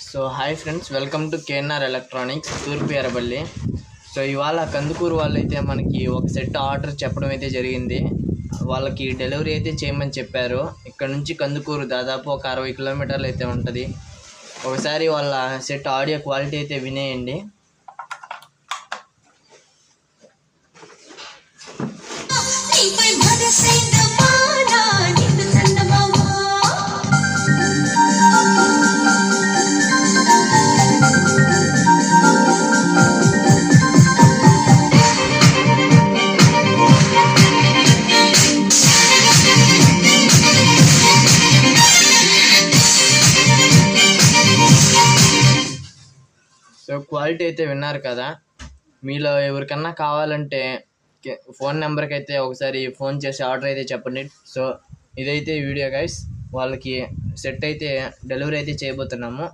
So hi friends, welcome to KNR electronics తూర్పు Errabelli. So ఇవాళ కందుకూరు వాళ్ళైతే మనకి ఒక సెట్ ఆర్డర్ చెప్పడం అయితే జరిగింది. వాళ్ళకి డెలివరీ అయితే చేయమని చెప్పారు. ఇక్కడ నుంచి కందుకూరు దాదాపు ఒక 60 కిలోమీటర్లు అయితే ఉంటుంది. ఒకసారి వాళ్ళ సెట్ ఆడియో క్వాలిటీ అయితే వినేయండి. సో క్వాలిటీ అయితే విన్నారు కదా. మీలో ఎవరికన్నా కావాలంటే ఫోన్ నెంబర్కి అయితే ఒకసారి ఫోన్ చేసి ఆర్డర్ అయితే చెప్పండి. సో ఇదైతే వీడియో గైస్, వాళ్ళకి సెట్ అయితే డెలివరీ అయితే చేయబోతున్నాము.